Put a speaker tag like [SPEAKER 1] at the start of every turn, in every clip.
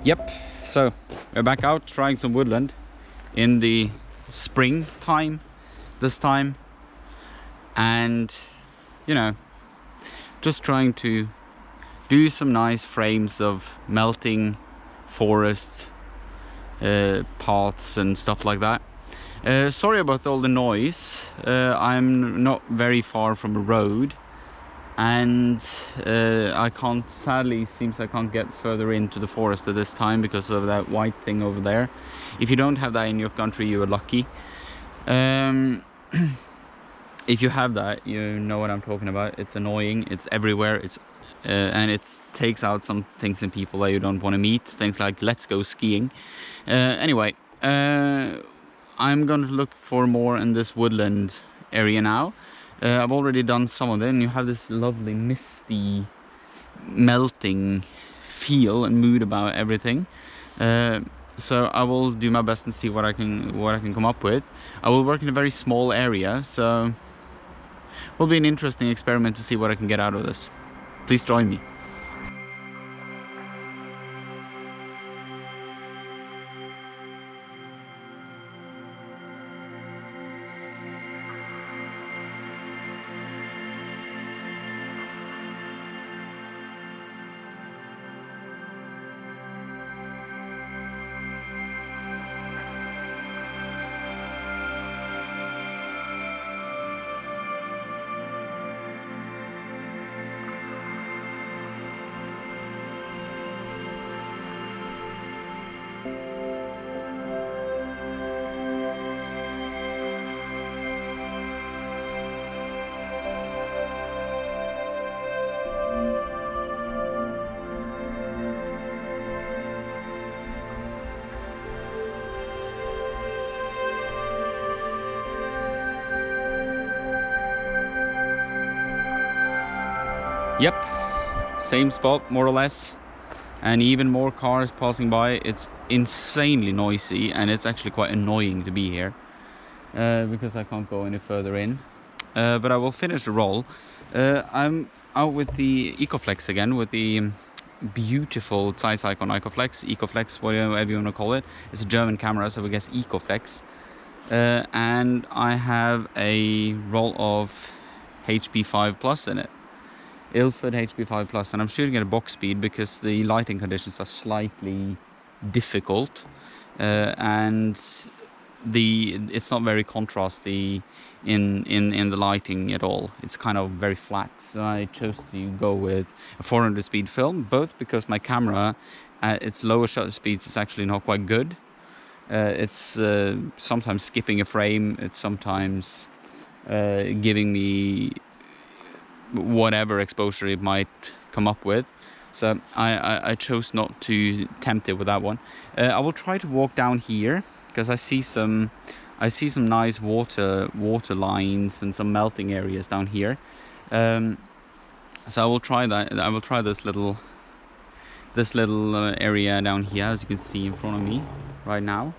[SPEAKER 1] Yep, so we're back out trying some woodland in the springtime this time, and you know, just trying to do some nice frames of melting forests, paths and stuff like that. Sorry about all the noise. I'm not very far from a road, and I can't, sadly, seems I can't get further into the forest at this time because of that white thing over there. If you don't have that in your country, you are lucky. If you have that, you know what I'm talking about. It's annoying, it's everywhere, it's and it takes out some things in people that you don't want to meet, things like let's go skiing. Anyway, I'm going to look for more in this woodland area now. I've already done some of it, and you have this lovely misty melting feel and mood about everything. So I will do my best and see what I can come up with. I will work in a very small area, so it will be an interesting experiment to see what I can get out of this. Please join me. Yep, same spot more or less, and even more cars passing by. It's insanely noisy, and it's actually quite annoying to be here because I can't go any further in, but I will finish the roll. I'm out with the Ikoflex again, with the beautiful Zeiss Ikon Ikoflex, whatever you want to call it. It's a German camera, so I guess Ikoflex. And I have a roll of HP5 Plus in it, Ilford HP5 Plus, and I'm shooting at a box speed because the lighting conditions are slightly difficult, and it's not very contrasty in the lighting at all. It's kind of very flat, so I chose to go with a 400 speed film, both because my camera at its lower shutter speeds is actually not quite good. It's sometimes skipping a frame, it's sometimes giving me whatever exposure it might come up with, so I chose not to tempt it with that one. I will try to walk down here because I see some nice water lines and some melting areas down here, so I will try that. I will try this little area down here, as you can see in front of me right now,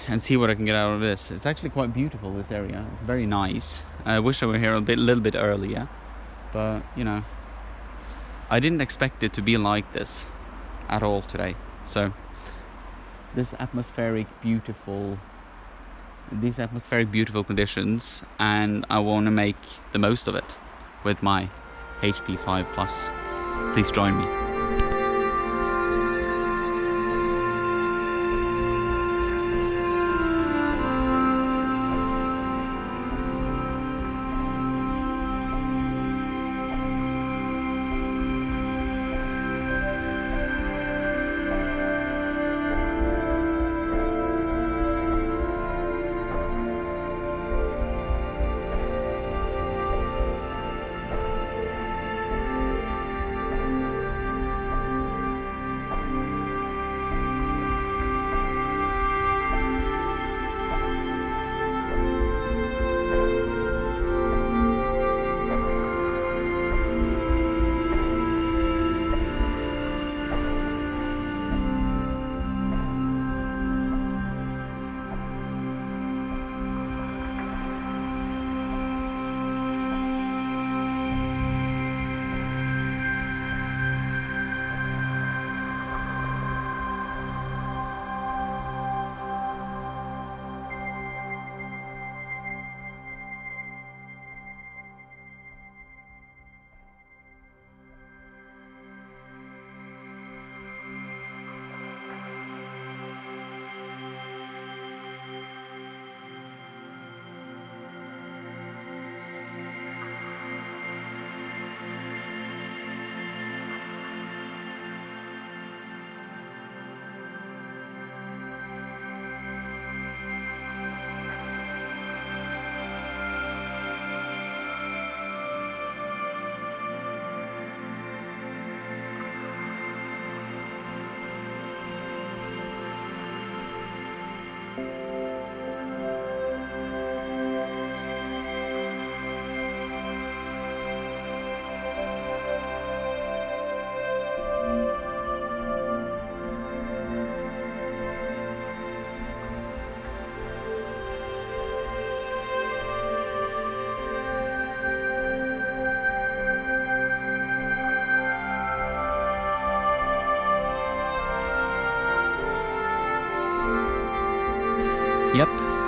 [SPEAKER 1] and see what I can get out of this. It's actually quite beautiful, this area. It's very nice. I wish I were here a little bit earlier, but you know, I didn't expect it to be like this at all today. So these atmospheric beautiful conditions, and I want to make the most of it with my HP5 Plus. Please join me.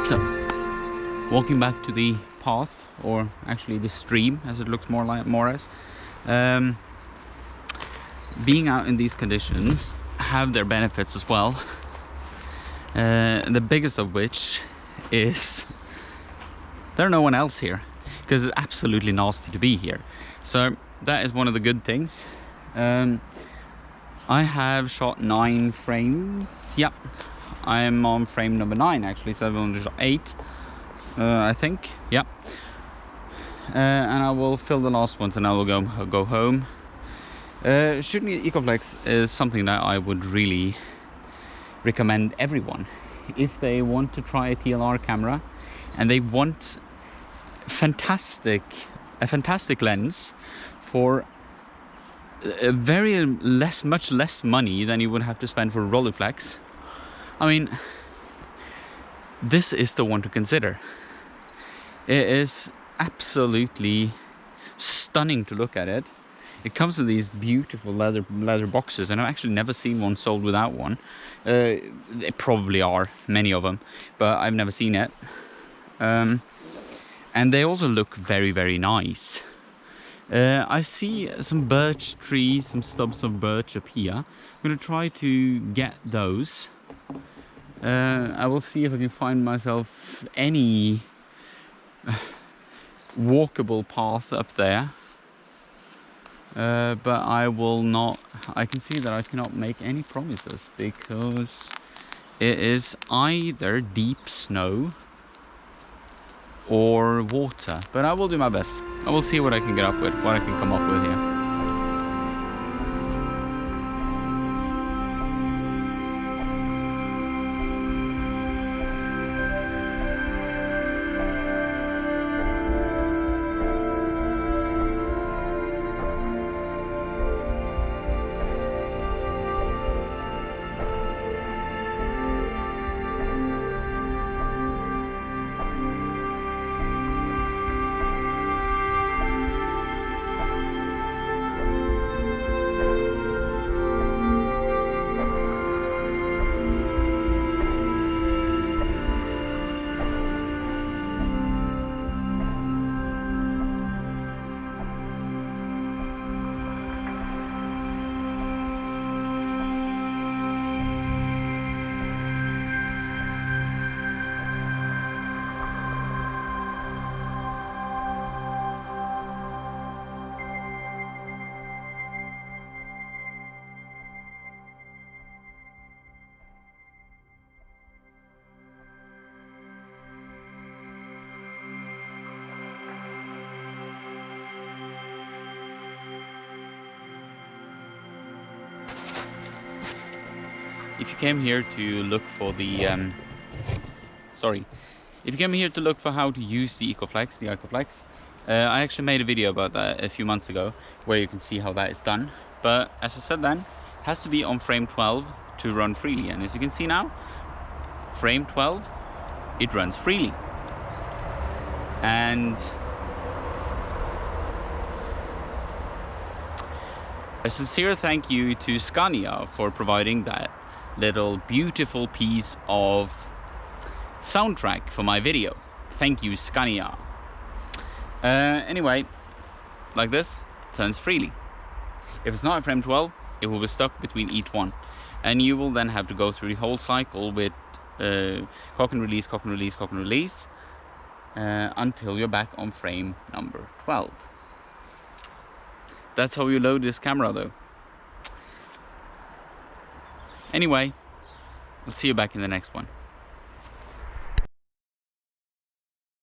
[SPEAKER 1] So, walking back to the path, or actually the stream, as it looks more as. Being out in these conditions have their benefits as well. The biggest of which is there's no one else here, because it's absolutely nasty to be here. So that is one of the good things. I have shot 9 frames. Yep, I'm on frame number 9 actually, so I've only shot 8, I think. Yep. And I will fill the last ones and I will go home. Shooting at Ikoflex is something that I would really recommend everyone if they want to try a TLR camera and they want a fantastic lens for much less money than you would have to spend for a Rolleiflex. I mean, this is the one to consider. It is absolutely stunning to look at it. It comes in these beautiful leather boxes, and I've actually never seen one sold without one. There probably are many of them, but I've never seen it. And they also look very, very nice. I see some birch trees, some stubs of birch up here. I'm gonna try to get those. I will see if I can find myself any walkable path up there. But I will not. I can see that I cannot make any promises because it is either deep snow or water. But I will do my best. I will see what I can get up with, what I can come up with here. If you came here to look for the if you came here to look for how to use the Ikoflex, I actually made a video about that a few months ago where you can see how that is done. But as I said then, it has to be on frame 12 to run freely, and as you can see now, frame 12, it runs freely. And a sincere thank you to Scania for providing that little beautiful piece of soundtrack for my video. Thank you, Scania. Anyway, like this, turns freely. If it's not a frame 12, it will be stuck between each one, and you will then have to go through the whole cycle with cock and release, cock and release, cock and release, until you're back on frame number 12. That's how you load this camera though. Anyway, I'll see you back in the next one.